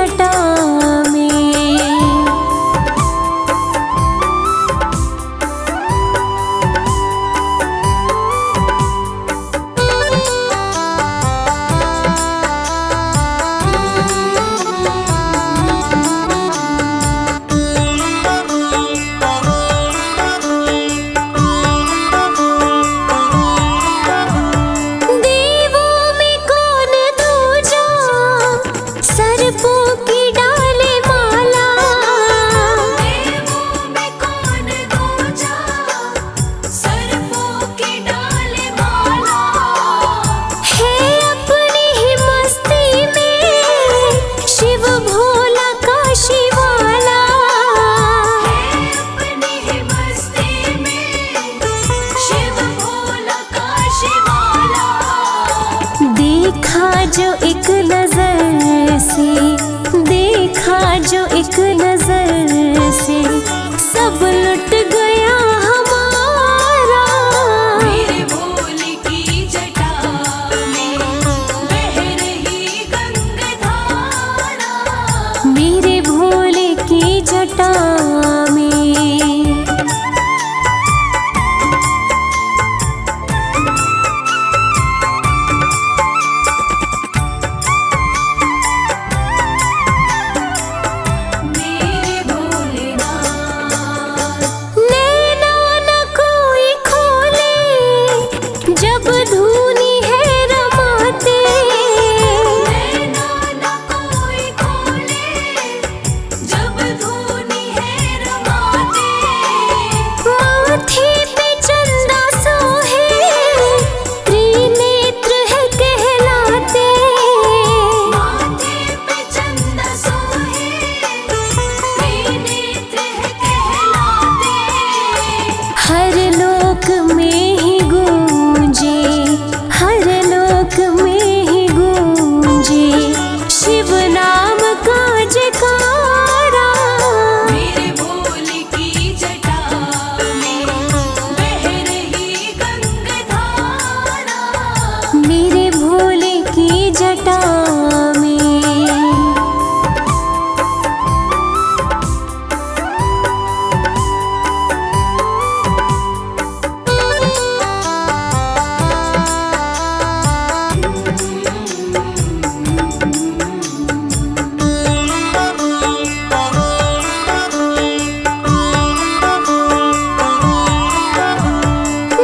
जटा में। देखा जो एक नजर से, देखा जो एक नजर से, सब लुट गया हमारा। मेरे भोले की जटा में बह रही गंगाधारा। मेरे भोले की जटा में। जब धूनी है रमाते, नैना न कोई खोले, जब धूनी है रमाते। माथे पे चंदा सोहे, त्रिनेत्र है कहलाते। माथे पे चंदा सोहे, त्रिनेत्र है कहलाते। हर लोक में ही गूंजे, हर लोक में ही गूंजे, शिव नाम का जयकारा। मेरे भोले की जटा में बह रही गंगाधारा। मेरे भोले की जटा में।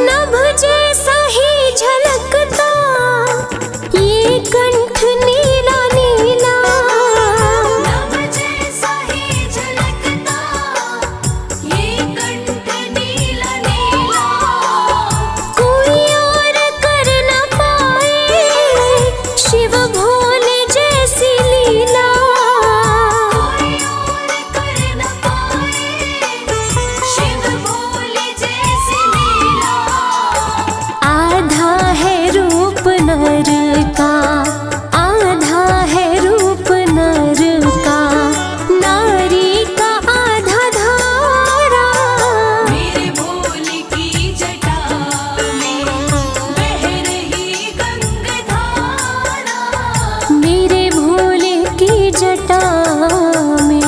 नभ जैसा ही झलकता ये कंठ नीला नीला। नभ जैसा ही झलकता ये कंठ नीला नीला। कोई और कर न पाए शिव भोले जैसी लीला। कोई और कर न पाए शिव भोले जैसी लीला। आधा है रूप नर का, आधा है रूप नर का, नारी का आधा धारा। मेरे भोले की जटा में बह रही गंगाधारा। मेरे भोले की जटा में।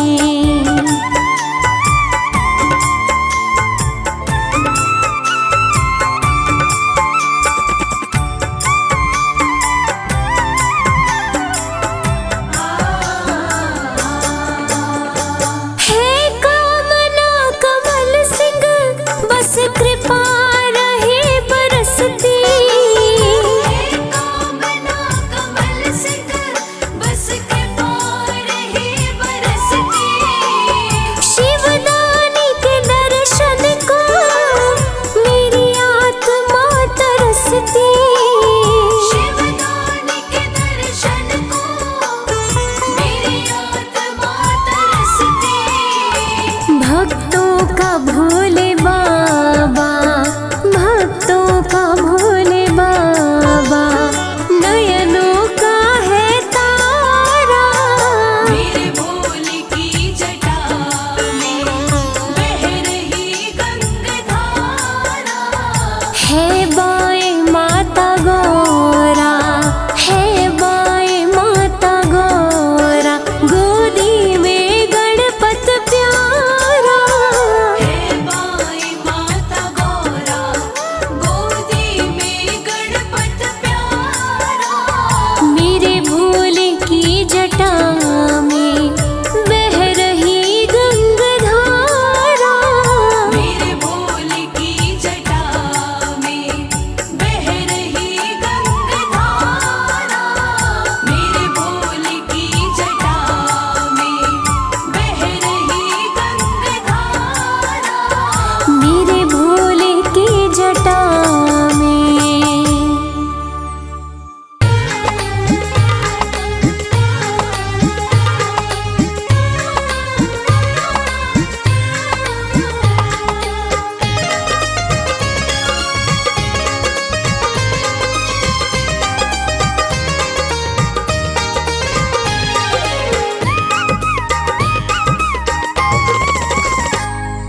है कामना कमल सिंह, बस कृपा रहे बरसती। हे कामना कमल सिंह, बस कृपा रहे बरसती। शिवदानी के दर्शन को मेरी आत्मा तरसती। शिवदानी के दर्शन को मेरी आत्मा तरसती। भक्तों का भोले बाबा, भक्तों का भोले बाबा, नयनों का है तारा। मेरे भोले की जटा में बह रही गंगाधारा। है बाएं माता गौरा, है बाएं माता गौरा, गोद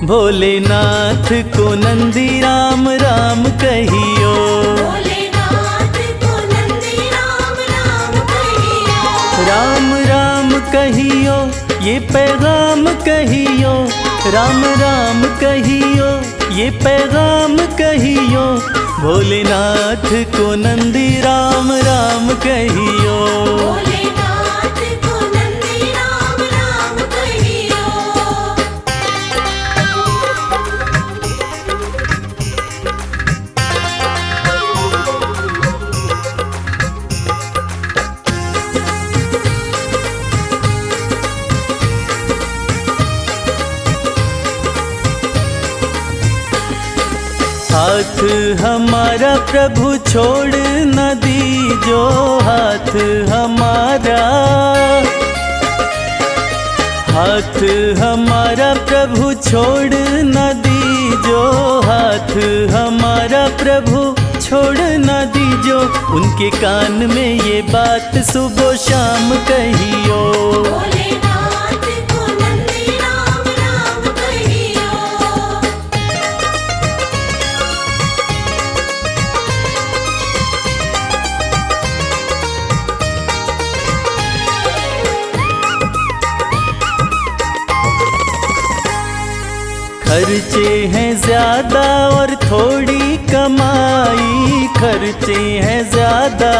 भोलेनाथ को नंदी राम राम कहियो। भोलेनाथ को नंदी राम राम कहियो। राम राम कहियो ये पैगाम कहियो, राम राम कहियो ये पैगाम कहियो, भोलेनाथ को नंदी राम राम कहियो। भोलेनाथ को नंदी राम राम कहियो। हाथ हमारा प्रभु छोड़ न दीजो, हाथ हमारा, हाथ हमारा प्रभु छोड़ न दीजो, हाथ हमारा प्रभु छोड़ न दीजो, उनके कान में ये बात सुबह शाम कहियो। भोलेनाथ को नंदी राम राम कहियो। खर्चे हैं ज्यादा और थोड़ी कमाई, खर्चे हैं ज्यादा,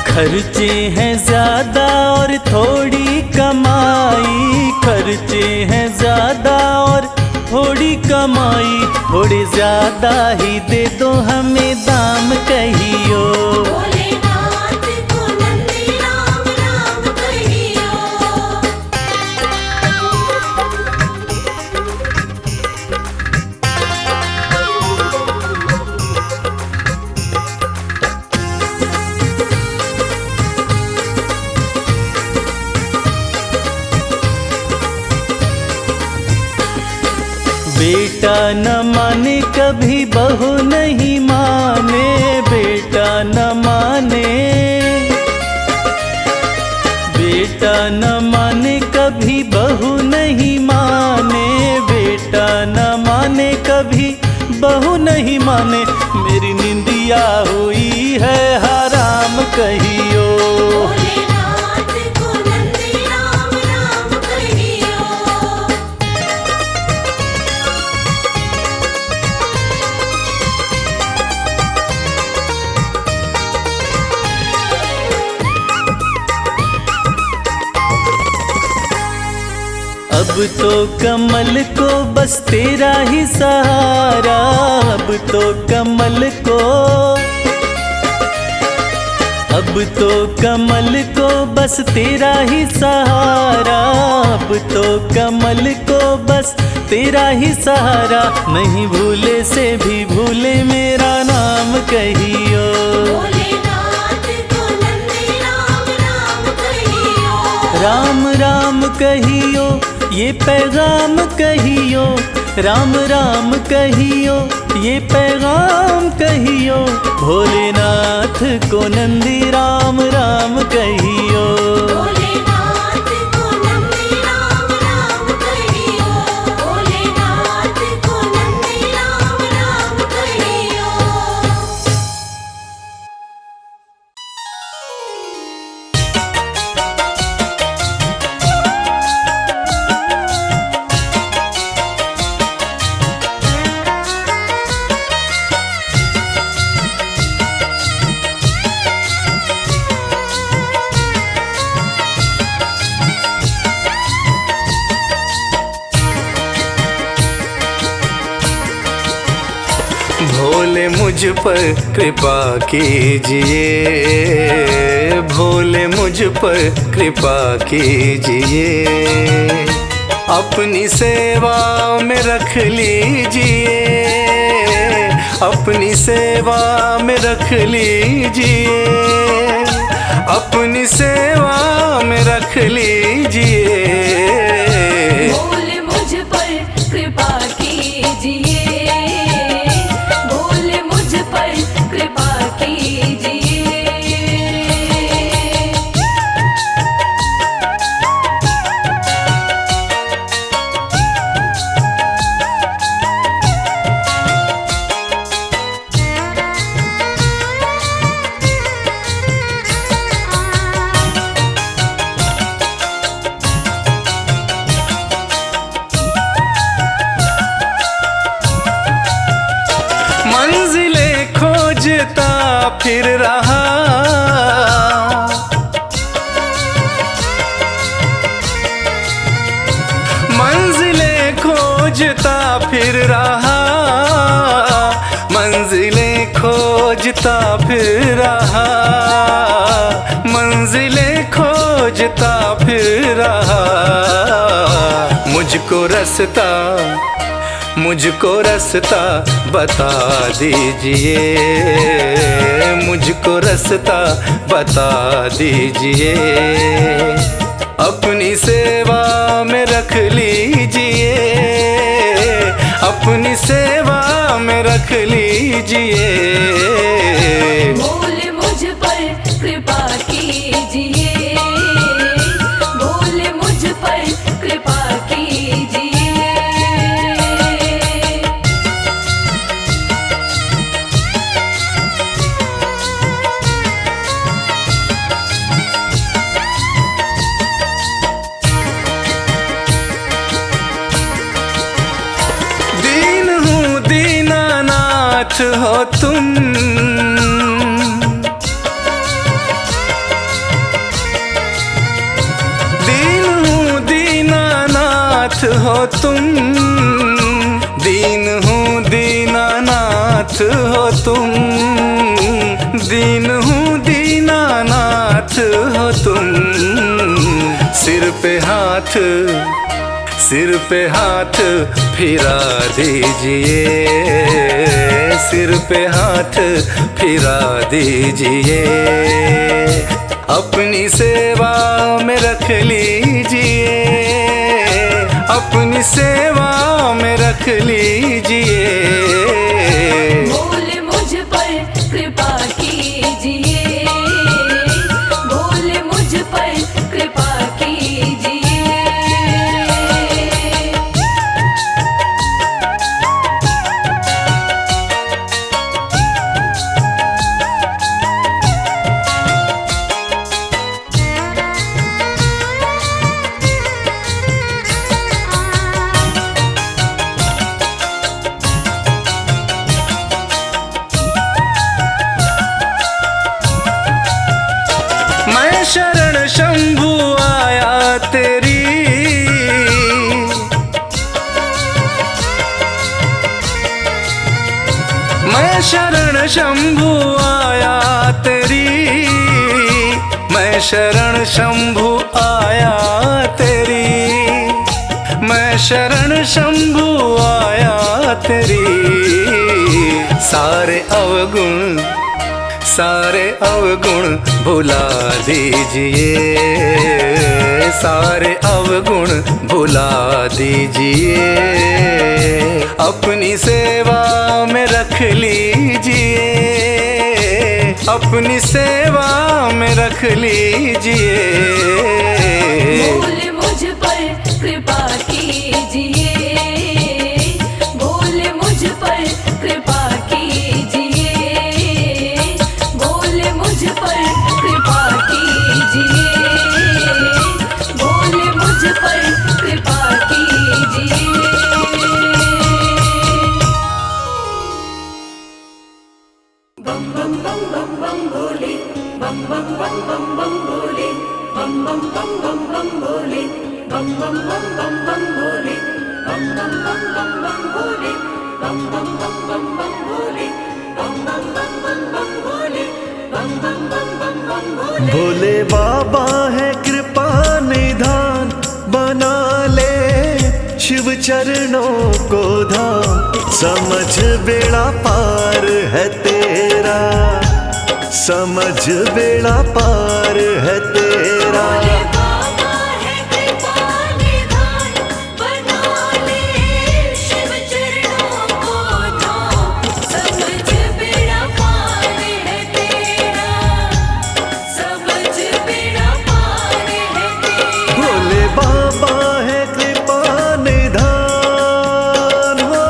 खर्चे हैं ज्यादा और थोड़ी कमाई, खर्चे हैं ज्यादा और थोड़ी कमाई, थोड़े ज्यादा ही दे दो हमें दाम कहियो। भोलेनाथ को नंदी राम राम कहियो। बेटा न माने कभी बहू नहीं माने, बेटा न माने, बेटा न माने कभी बहू नहीं माने, बेटा न माने कभी बहू नहीं माने, मेरी निंदिया हुई है हराम कहियो। भोलेनाथ को नंदी राम राम कहियो। अब तो कमल को बस तेरा ही सहारा, अब तो कमल को, अब तो कमल को बस तेरा ही सहारा, अब तो कमल को बस तेरा ही सहारा, नहीं भूले से भी भूले मेरा नाम कहियो। भोलेनाथ को नंदी राम राम कहियो। राम राम कहियो ये पैगाम कहियो, राम राम कहियो ये पैगाम कहियो, भोलेनाथ को नंदी राम राम कहियो। भोलेनाथ को नंदी राम राम कहियो। भोलेनाथ को नंदी राम राम कहियो। भोले मुझ पर कृपा कीजिए, भोले मुझ पर कृपा कीजिए, अपनी सेवा में रख लीजिए, अपनी सेवा में रख लीजिए, अपनी सेवा में रख लीजिए। भोले मुझ पर कृपा कीजिए। भोले मुझ पर कृपा कीजिए। फिर रहा, मंजिलें खोजता फिर रहा, मंजिलें खोजता फिर रहा, मंजिलें खोजता फिर रहा। मुझको रास्ता बता दीजिए, मुझको रास्ता बता दीजिए, अपनी सेवा में रख लीजिए, अपनी सेवा में रख लीजिए। बोल मुझ पर कृपा कीजिए, बोल मुझ पर कृपा कीजिए। दीन हूँ दीनानाथ हो तुम, दीन हूँ दीनानाथ हो तुम, दीन हूँ दीनानाथ हो तुम, दीन हूँ दीनानाथ हो तुम। सिर पे हाथ फिरा दीजिए, सिर पे हाथ फिरा दीजिए, अपनी सेवा में रख लीजिए, अपनी सेवा में रख लीजिए। बोल मुझ पर कृपा कीजिए, बोल मुझ पर कृपा कीजिए। मैं शरण शंभु आया तेरी, मैं शरण शंभु आया तेरी, मैं शरण शंभु आया तेरी, मैं शरण शंभु आया तेरी। सारे अवगुण भुला दीजिए, सारे अवगुण भुला दीजिए, अपनी सेवा में रख लीजिए, अपनी सेवा में रख लीजिए। बोल मुझ पर कृपा कीजिए, बोल मुझ पर कृपा कीजिए, बोल मुझ पर कृपा कीजिए, बोल मुझ पर कृपा कीजिए। बम बम बम बम बम भोले, बम बम बम बम बम भोले, बम बम बम बम बम भोले, बम बम बम बम बम भोले, बम बम बम बम बम भोले, बम बम बम बम बम भोले, बम बम बम बम बम भोले, बम बम बम बम बम भोले। भोले बाबा है कृपा निधान, बना ले शिव चरणों को धाम, समझ बेड़ा पार है तेरा, समझ बेड़ा पार है तेरा। भोले बाबा है कृपा निधान, बना ले शिव चरणों को धाम, समझ बेड़ा पार है तेरा, समझ बेड़ा पार है तेरा। भोले बाबा है कृपा निधान हो,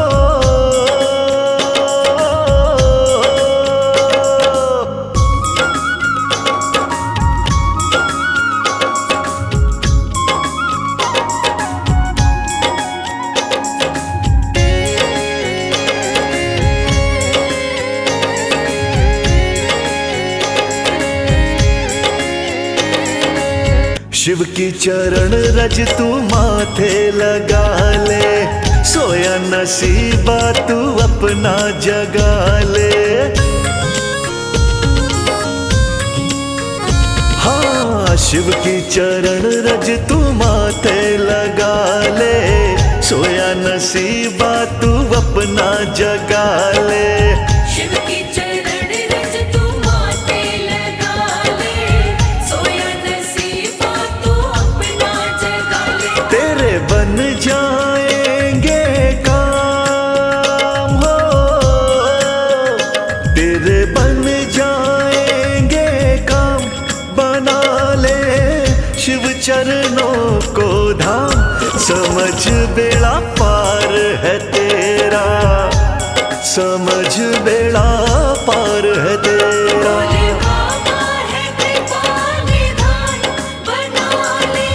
शिव की चरण रज तू माथे लगा ले, सोया नसीबा तू अपना जगा ले। हाँ, शिव की चरण रज तू माथे लगा ले, सोया नसीबा तू अपना जगा ले। शिव की चरण रज तू माथे लगा ले, सोया नसीबा तू अपना जगा ले। तेरे बन जाएंगे काम हो, तेरे बन जाएंगे काम, बना ले शिव चरणों को धाम। समझ बेड़ा पार है तेरा, समझ बेड़ा पार है तेरा। भोले बाबा है कृपा निधान, बना ले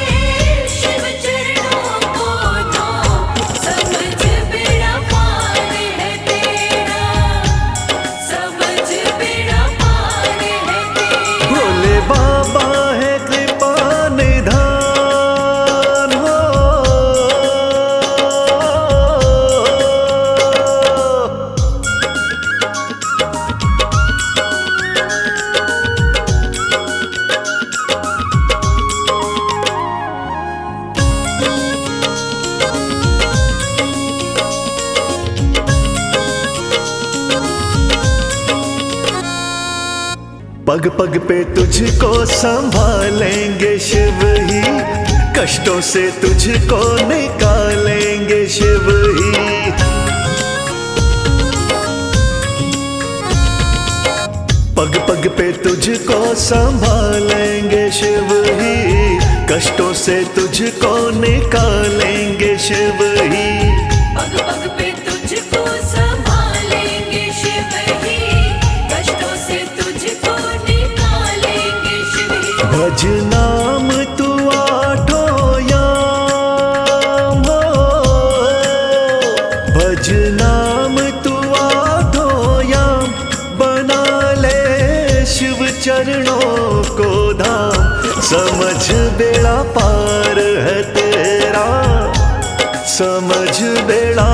शिव चरणों को धाम। समझ बेड़ा पार है तेरा, समझ बेड़ा पार है तेरा। भोले बाबा है कृपा निधान हो। पग पग पे तुझको संभालेंगे शिव ही, कष्टों से तुझको निकालेंगे शिव ही। पग पग पे तुझको संभालेंगे शिव ही, कष्टों से तुझको निकालेंगे शिव ही। पग पग पे तुझको संभालेंगे शिव ही, कष्टों से तुझको निकालेंगे शिव ही। भज नाम तू आठों याम हो, भज नाम तू आठों याम, बना ले शिव चरणों को धाम। समझ बेड़ा पार है तेरा, समझ बेड़ा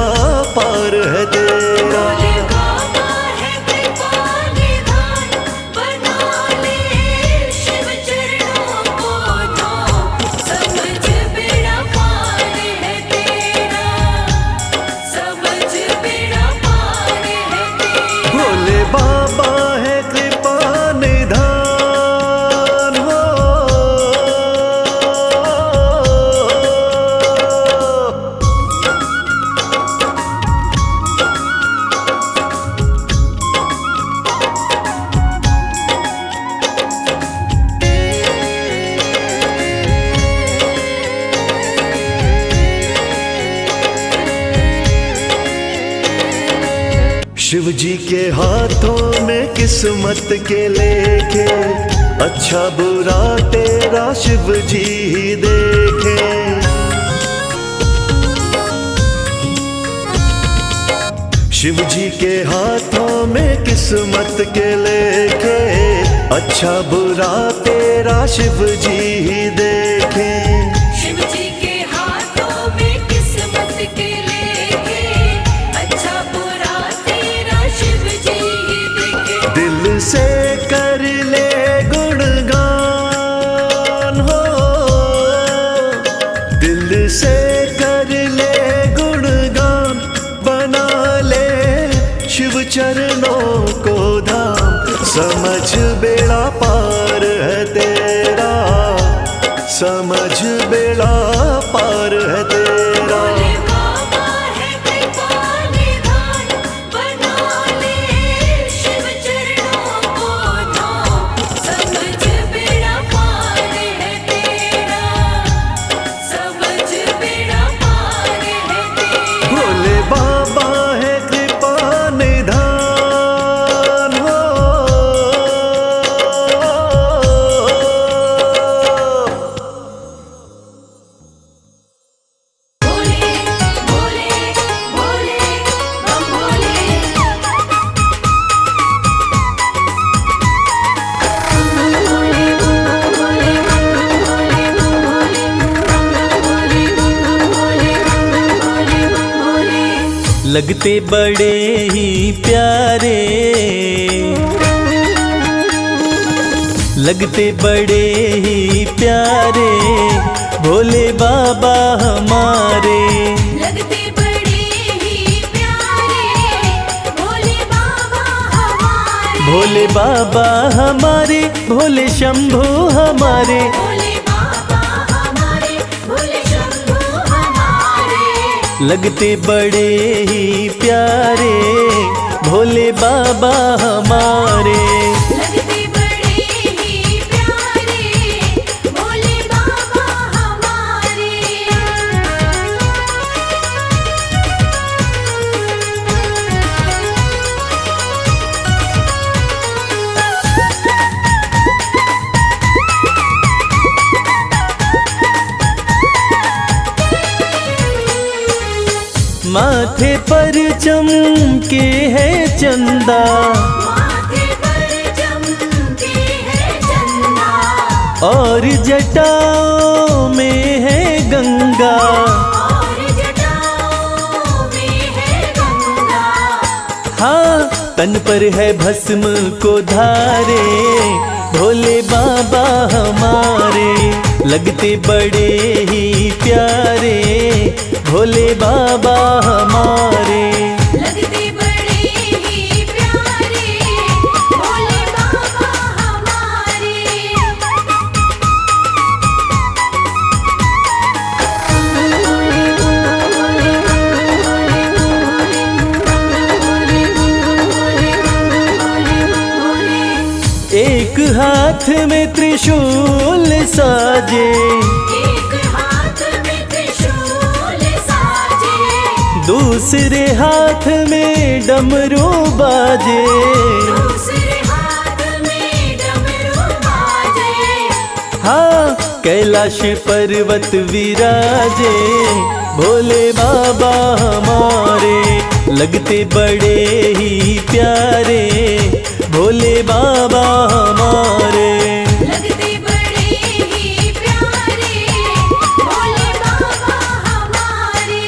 पार है तेरा। भोले बाबा है कृपा निधान, बना ले शिव चरणों को धाम। समझ बेड़ा पार है तेरा, समझ बेड़ा पार है तेरा। भोले बाबा है कृपा निधान हो। शिव जी के हाथों में किस्मत के लेखे, अच्छा बुरा तेरा शिव जी ही देखे। शिव जी के हाथों में किस्मत के लेखे, अच्छा बुरा तेरा शिव जी ही देखे। शिव जी के हाथों में किस्मत के लेके, अच्छा बुरा तेरा शिव जी ही देखे। दिल से कर ले गुणगान हो, दिल से कर ले गुणगान, बना ले शिव चरणों को धाम। समझ बेड़ा पार है तेरा, समझ बेड़ा पार है तेरा। भोले बाबा है कृपा निधान, बना ले शिव चरणों को धाम। समझ बेड़ा पार है तेरा, समझ बेड़ा पार है तेरा। भोले बाबा है कृपा निधान हो। भोले लगते बड़े ही प्यारे, लगते बड़े ही प्यारे भोले बाबा हमारे। लगते बड़े ही प्यारे भोले बाबा हमारे। भोले बाबा हमारे, भोले शंभू हमारे, भोले बाबा हमारे, भोले शंभू हमारे। लगते बड़े ही प्यारे भोले बाबा हमारे। लगते बड़े ही प्यारे भोले बाबा हमारे। माथे पर चमके है चंदा, माथे पर चमके है चंदा, और जटाओं में है गंगा। और जटाओं में है गंगा। हाँ, तन पर है भस्म को धारे भोले बाबा हमारे। लगते बड़े ही प्यारे भोले बाबा हमारे। लगते बड़े ही प्यारे भोले बाबा हमारे। एक हाथ में त्रिशूल साजे, एक हाथ में त्रिशूल साजे, दूसरे हाथ में डमरू बाजे। दूसरे हाथ में डमरू बाजे। हाँ, कैलाश पर्वत विराजे भोले बाबा हमारे। लगते बड़े ही प्यारे भोले बाबा हमारे। लगते बड़े ही प्यारे भोले बाबा हमारे।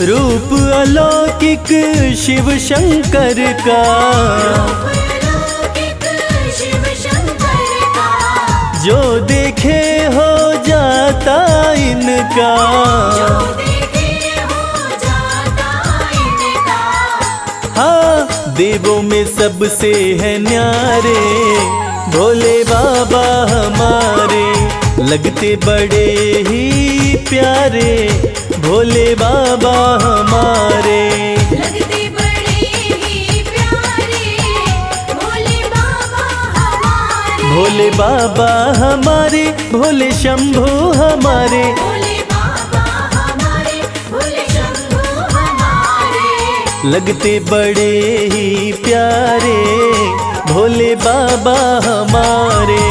रूप अलौकिक शिव शंकर का, अलौकिक शिव शंकर का, जो देखे हो जाता इनका। जो देखे हो जाता इनका। हाँ, देवों में सबसे है न्यारे भोले बाबा हमारे। लगते बड़े ही प्यारे भोले बाबा हमारे। लगते बड़े ही प्यारे भोले बाबा हमारे। भोले बाबा हमारे, भोले शंभू हमारे। भोले बाबा हमारे, भोले शंभू हमारे। लगते बड़े ही प्यारे भोले बाबा हमारे।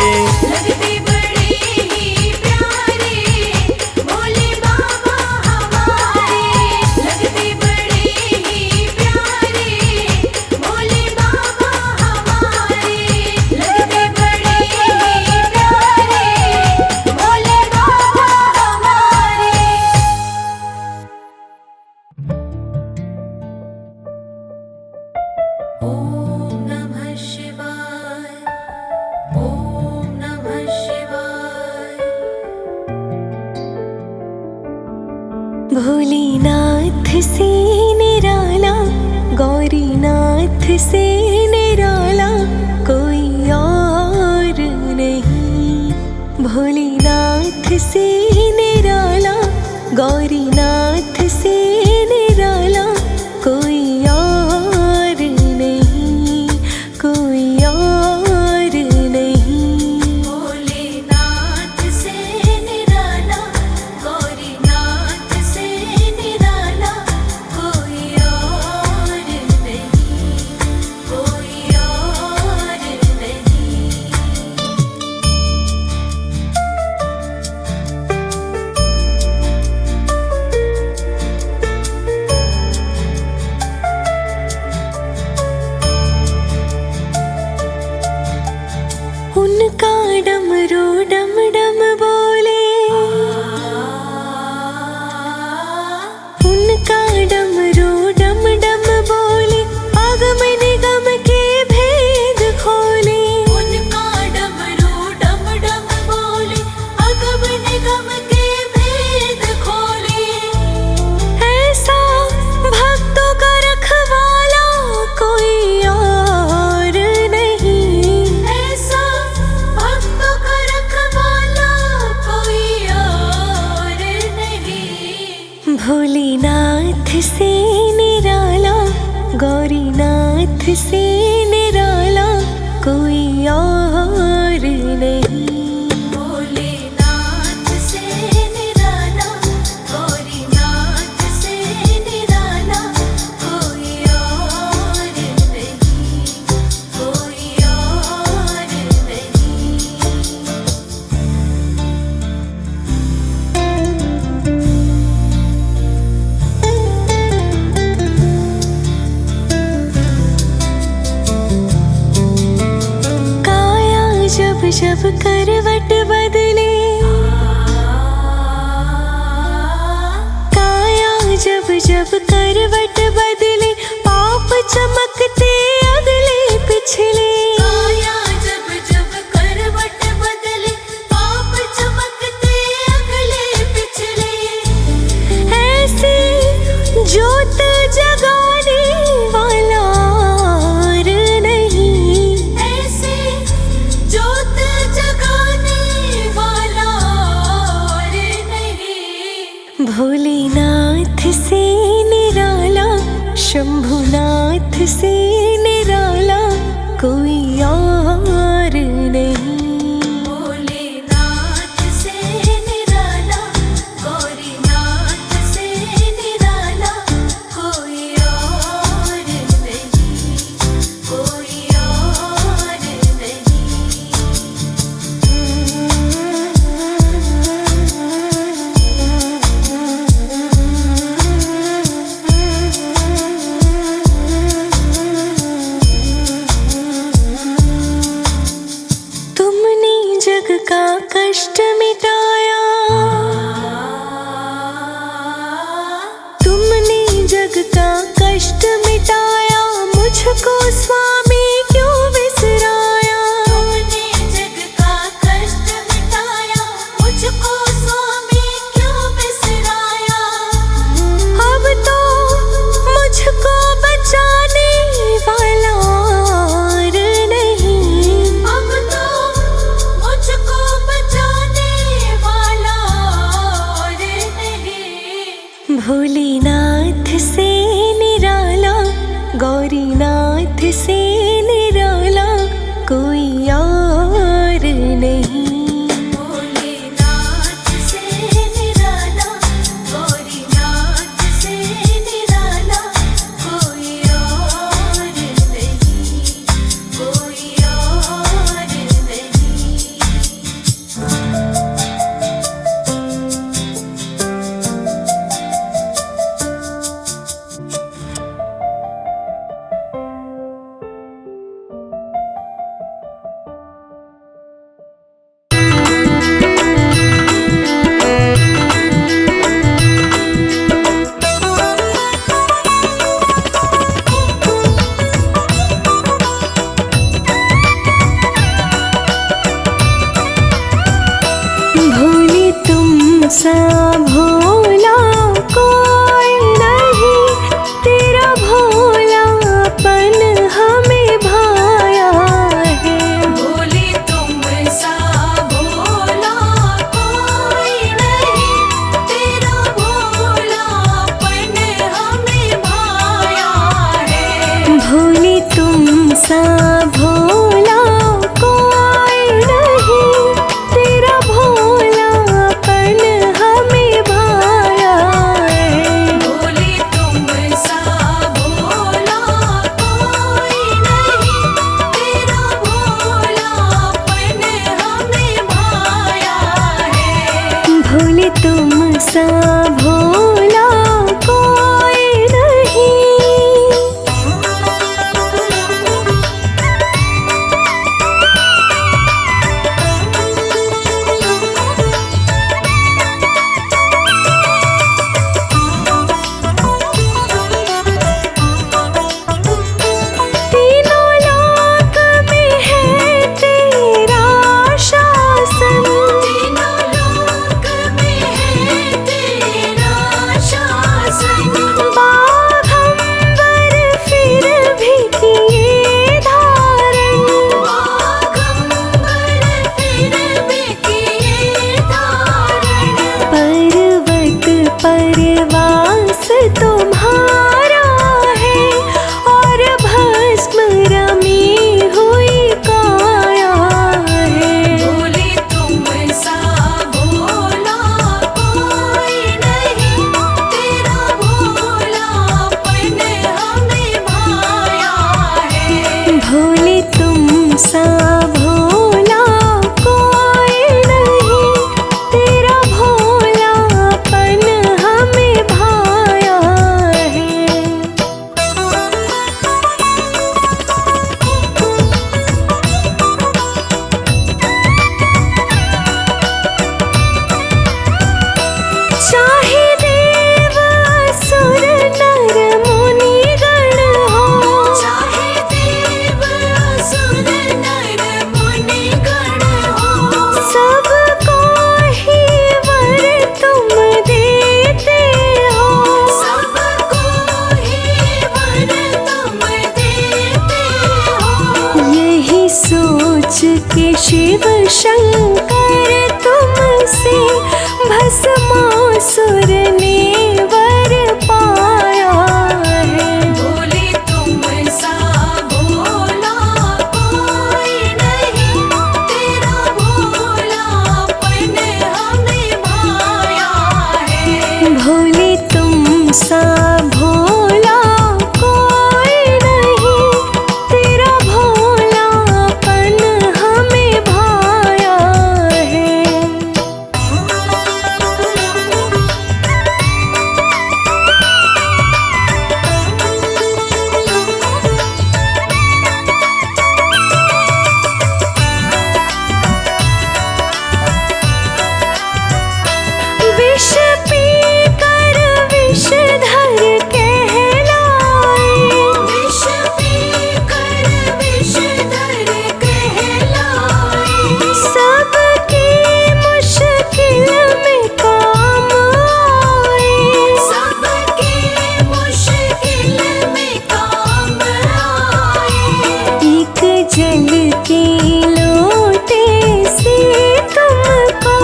लगते बड़े ही प्यारे भोले बाबा हमारे। लगते बड़े ही प्यारे भोले बाबा हमारे। लगते बड़े ही प्यारे भोले बाबा हमारे। ओम नमः शिवाय। ओम नमः शिवाय। भोलेनाथ से निराला, गौरीनाथ से निराला कोई और नहीं। भोलेनाथ से निराला, गौरीनाथ से निराला कोई और नहीं, कोई और नहीं। भोलेनाथ से निराला, गौरीनाथ से निराला कोई और नहीं, कोई और नहीं। से निराला कोई और नहीं। भोलेनाथ से निराला, गौरीनाथ से निराला कोई और नहीं, कोई और नहीं। काया जब जब करवट बदले, काया जब जब करवट बदले, पाप चमकते अगले पिछले। काया जब जब करवट बदले, पाप चमकते अगले पिछले। ऐसे जोत जगाने वाला और नहीं, ऐसे जोत जगाने वाला और नहीं। भोलेनाथ से निराला, शंभुनाथ से निराला कोई और नहीं। भोलेनाथ से निराला, गौरीनाथ से निराला कोई और नहीं, कोई और नहीं। तुमने जग का कष्ट मिटाया, तुमने जग का कष्ट मिटाया, मुझको स्वामी क्यों बिसराया। तुमने जग का कष्ट मिटाया, मुझको स्वामी क्यों बिसराया। अब तो मुझको बचाने वाला और नहीं। अब तो मुझको बचाने वाला और नहीं। भोलेनाथ से निराला, गौरीनाथ से निराला कोई और नहीं। भोलेनाथ से निराला, गौरीनाथ से निराला कोई और नहीं, कोई और नहीं। भोले तुम सा भोला कोई नहीं, तेरा भोलापन हमें भाया है। भोले तुम सा भोला कोई नहीं, तेरा भोलापन हमें भाया है। भोले तुम सा भोला कोई नहीं, तेरा भोलापन हमें भाया है। भोले तुम सा भोला कोई नहीं, तेरा भोलापन हमें भाया है। भोले तुम सा भोला कोई नहीं। तीनों लोक में है तेरा शासन, तीनों लोक में है शिव शंकर तुमसे भस्मासुर ने वर पाया है। भोले तुम सा भोला कोई नहीं, तेरा भोलापन हमें भाया है। भोले तुम सा भोला कोई नहीं, तेरा भोलापन हमें भाया है। विष पीकर विषधर कहलाए, विष पीकर विषधर कहलाए। सबकी मुश्किल में काम आए। सबके मुश्किल में काम आए। एक जल के लोटे से तुमको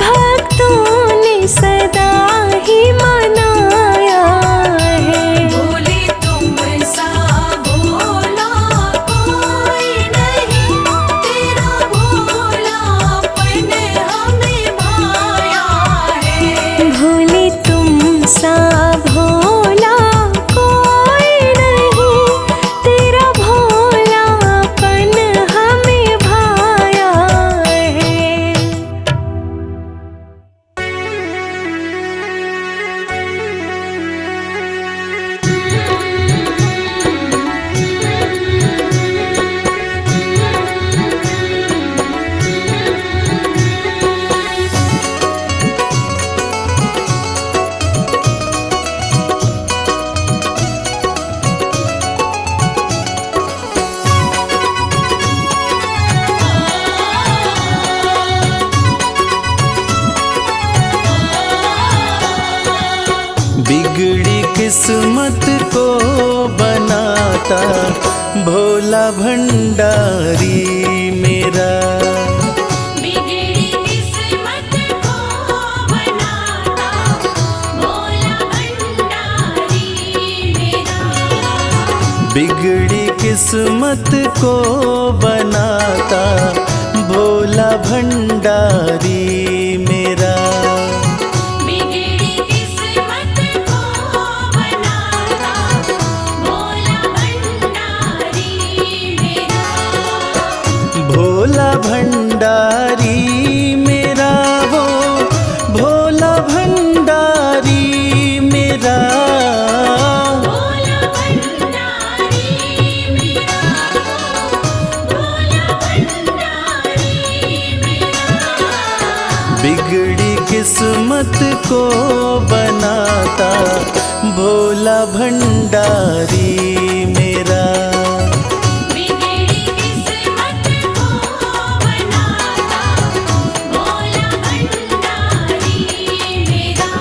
भक्तों ने सदा ही मनाया है। भोले तुम सा भोला कोई नहीं, तेरा भोलापन हमें भाया है। भोले तुम सा भोला कोई नहीं, तेरा भोलापन हमें भाया है। बिगड़ी किस्मत को बनाता भोला भंडारी मेरा। बिगड़ी किस्मत को बनाता भोला भंडारी मेरा। बिगड़ी किस्मत को बनाता भोला भंडारी मेरा। बिगड़ी किस्मत को बनाता भोला भंडारी मेरा। भोला भंडारी मेरा वो भोला भंडारी मेरा। भोला भंडारी मेरा, भोला भंडारी मेरा। बिगड़ी किस्मत को बनाता भोला भंडारी मेरा। बिगड़ी किस्मत को बनाता भोला भंडारी मेरा।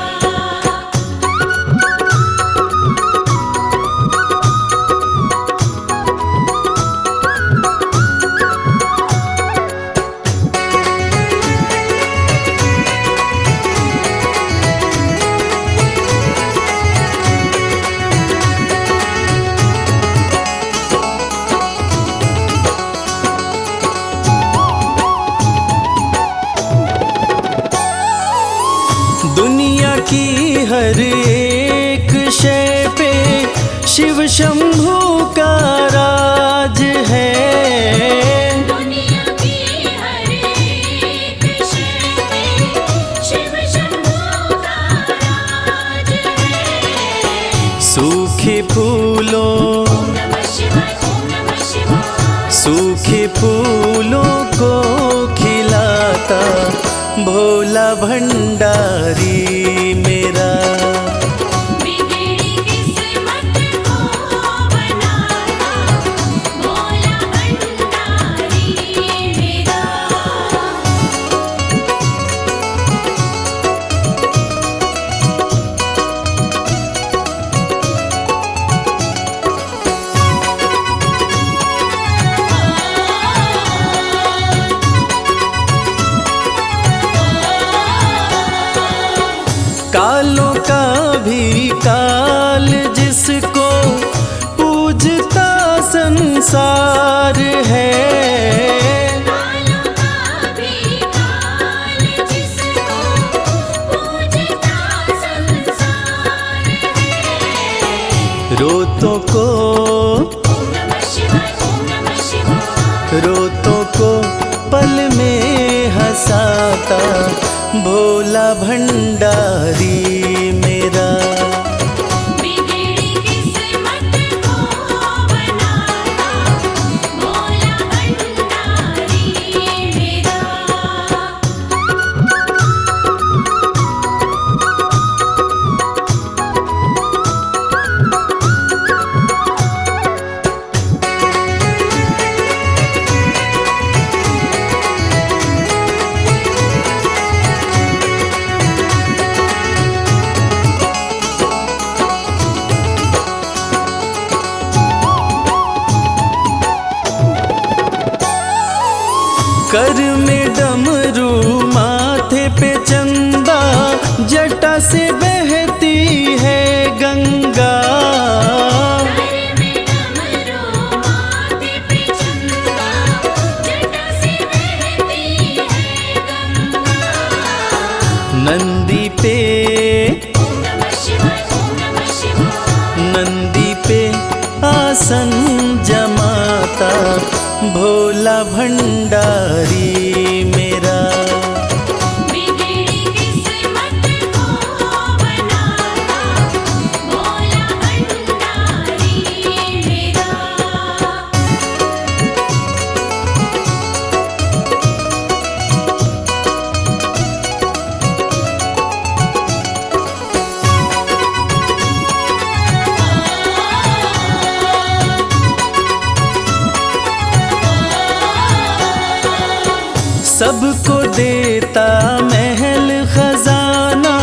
दुनिया की हर एक शय पे शिव शंभू का राज है। दुनिया की हर एक शय पे शिव शंभू का राज है। सूखे फूलों ओम नमः शिवाय, ओम नमः शिवाय। सूखे फूलों को खिलाता भोला भंडारी मेरा। बिगड़ी किस्मत को बनाता भोला भंडारी मेरा। भी काल जिसको पूजता संसार है। रोतों को पल में हंसाता भोला भंडारी मेरा। कर में डमरू माथे पे चंदा, जटा से बहती है गंगा। नंदी पे आसन जमाता भोला भंडारी मेरा। सबको देता महल खजाना,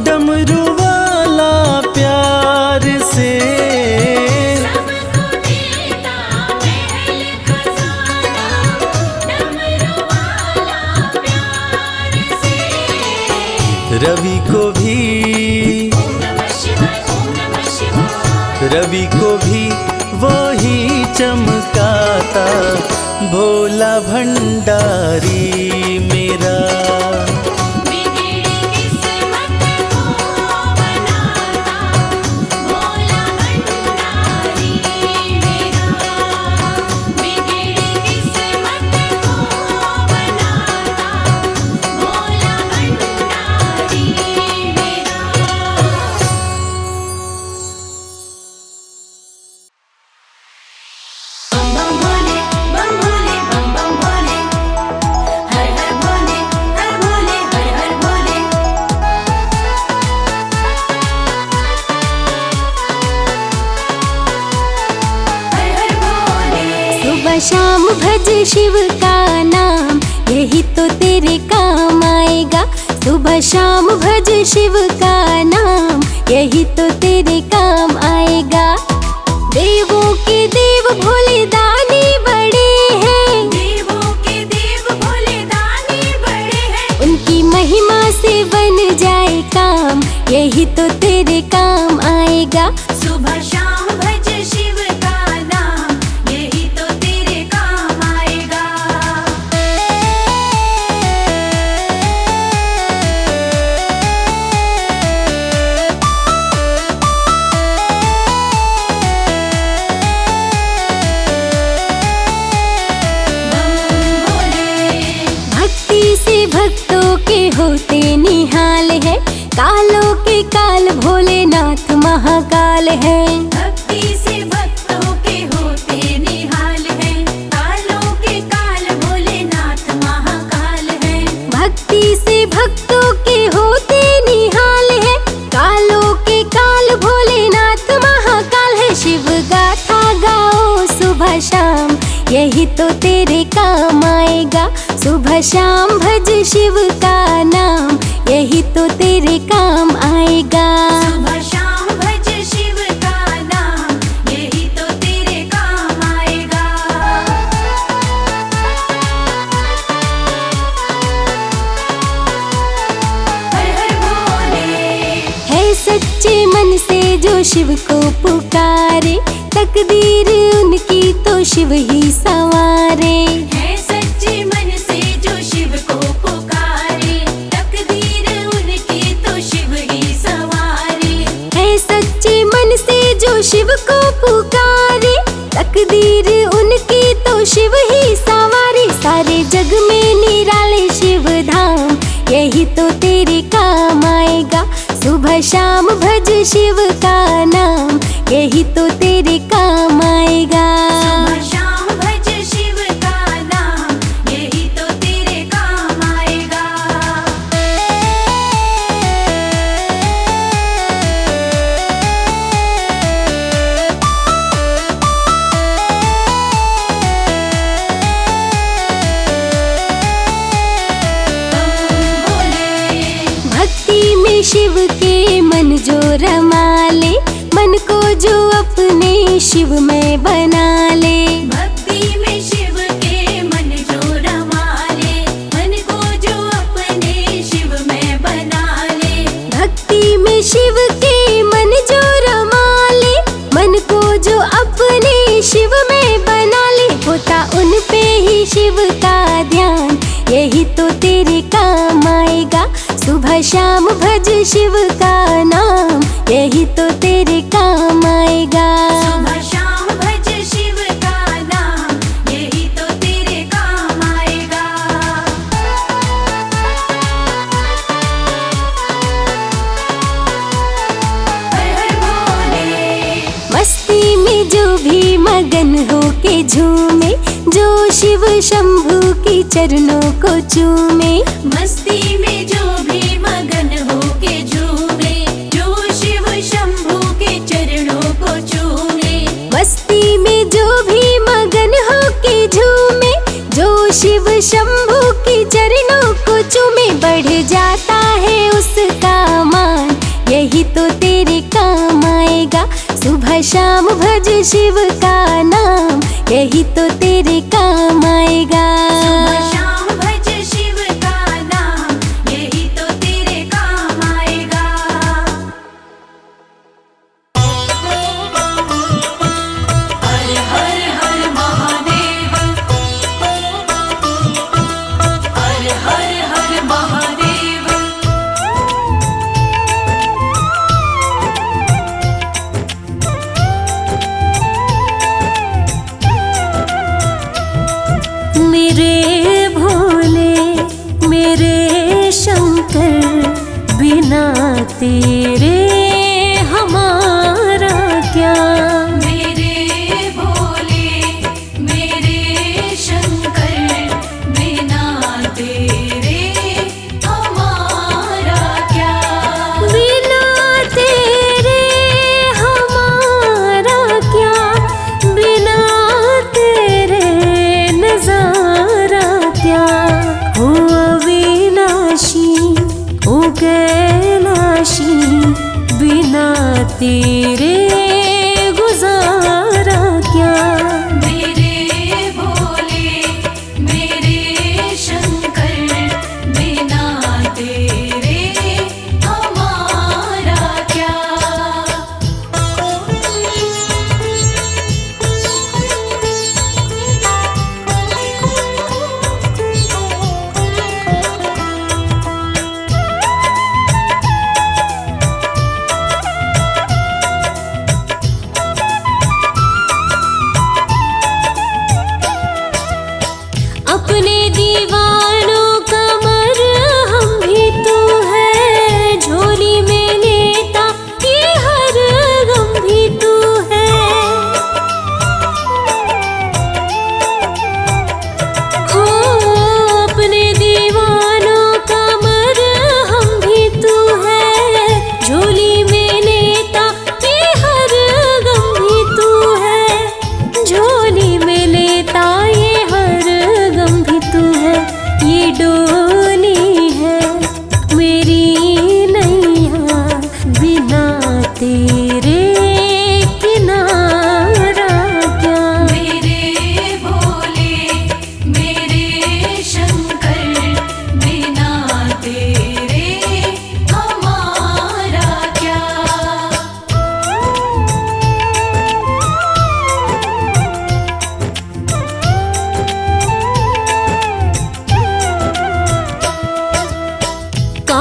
डमरू वाला प्यार से। सबको देता महल खजाना, डमरू वाला प्यार से। रवि को भी वही चमकाता भोला भंडारी मेरा। शाम भज शिव का नाम, यही तो तेरे काम आएगा। सुबह शाम भज शिव का नाम, यही तो तेरे काम आएगा। देवों के देव भोले दानी बड़े हैं, देवों के देव भोले दानी बड़े हैं। उनकी महिमा से बन जाए काम, यही तो तेरे काम आएगा। सुबह शाम भज शिव का नाम, यही तो तेरे काम आएगा। भक्ति से भक्तों के होते निहाल है, कालों के काल भोलेनाथ महाकाल है। भक्ति से भक्तों के होते निहाल है, कालों के काल भोलेनाथ महाकाल है। भक्ति से भक्तों के होते निहाल है, कालों के काल भोलेनाथ महाकाल है। शिव गाथा गाओ सुबह शाम, यही तो तेरे काम आएगा। सुबह शाम भज शिव का नाम, यही तो तेरे काम आएगा। सुबह शाम भज शिव का नाम, यही तो तेरे काम आएगा। हर हर भोले। है सत्य सच्चे मन से जो शिव को पुकारे, तकदीर उनकी तो शिव ही संवारे। है सच्चे मन से जो शिव को पुकारे, तकदीर उनकी तो शिव ही संवारे। है सच्चे मन से जो शिव को पुकारे, तकदीर उनकी तो शिव ही संवारे। सारे जग में निराले शिव धाम, यही तो तेरे काम आएगा। सुबह शाम भज शिव का नाम, यही तो तेरे काम आएगा। सुबह शाम भज शिव का नाम, यही तो तेरे काम आएगा। भक्ति में शिव के मन जो रमा ले, मन को जो अपने शिव में बना ले। भक्ति में शिव के मन जो रमा ले, मन को जो अपने शिव में बना ले। भक्ति में शिव के मन जो रमा ले, मन को जो अपने शिव में बना ले। होता उन पे ही शिव का ध्यान, यही तो तेरे काम आएगा। सुबह शाम भज शिव का नाम, यही तो तेरे काम आएगा। सुबह शाम भज शिव का नाम, यही तो तेरे काम आएगा। हर हर भोले। मस्ती में जो भी मगन हो के झूमे, जो शिव शंभू की चरणों को चूमे। मस्ती में जो भी मगन हो के झूमे, जो शिव शंभू के चरणों को चूमे। मस्ती में जो भी मगन हो के झूमे, जो शिव शंभू की चरणों को चूमे। बढ़ जाता है उसका मान, यही तो तेरे काम आएगा। सुबह शाम भज शिव का नाम, यही तो तेरे काम आएगा। सुबह शाम भज शिव का नाम, यही तो तेरे काम आएगा। हर हर हर महादेव, हर हर हर महादेव।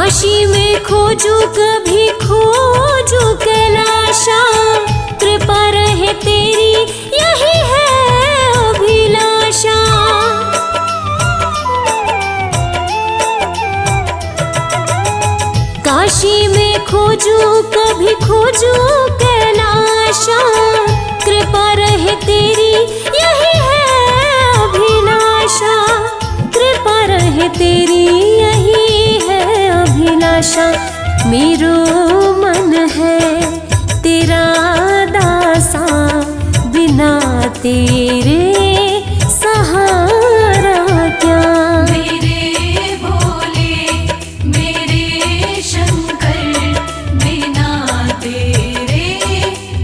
काशी में खोजू कभी खोजू कैलाशा, कृपा रहे तेरी यही है अभिलाषा। काशी में खोजू कभी खोजू कैलाशा, कृपा रहे तेरी यही है अभिलाषा। कृपा रहे तेरी यही है अभिलाषा। मेरो मन है तेरा दासा, बिना तेरे सहारा क्या। मेरे भोले मेरे शंकर, बिना तेरे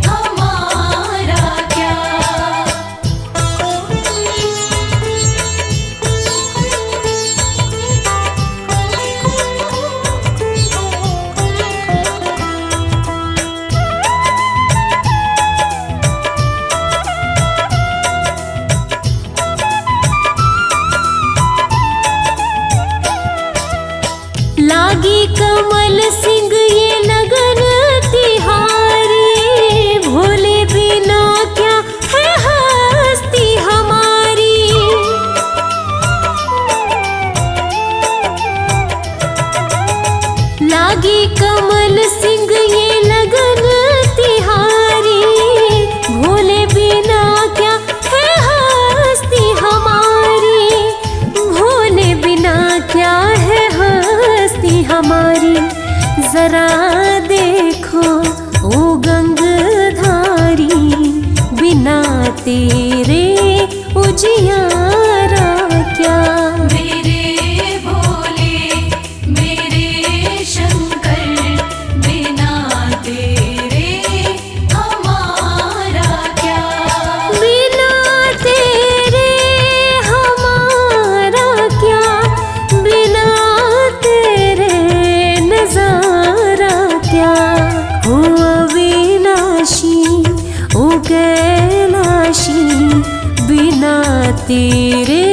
हमारा क्या। लागी कमल सिंह ये लगन तिहारी, भोले बिना क्या है हस्ती हमारी। लागी कमल सिंह ये लगन तिहारी, भोले बिना क्या है हस्ती हमारी। भोले बिना क्या है हस्ती हमारी। जरा देखो ओ गंगधारी, बिना तेरे उजियारा क्या। मेरे भोले मेरे शंकर, बिना तेरे हमारा क्या। बिना तेरे हमारा क्या, बिना तेरे नजारा क्या। हो अविनाशी ओ कैलाशी, बिना तेरे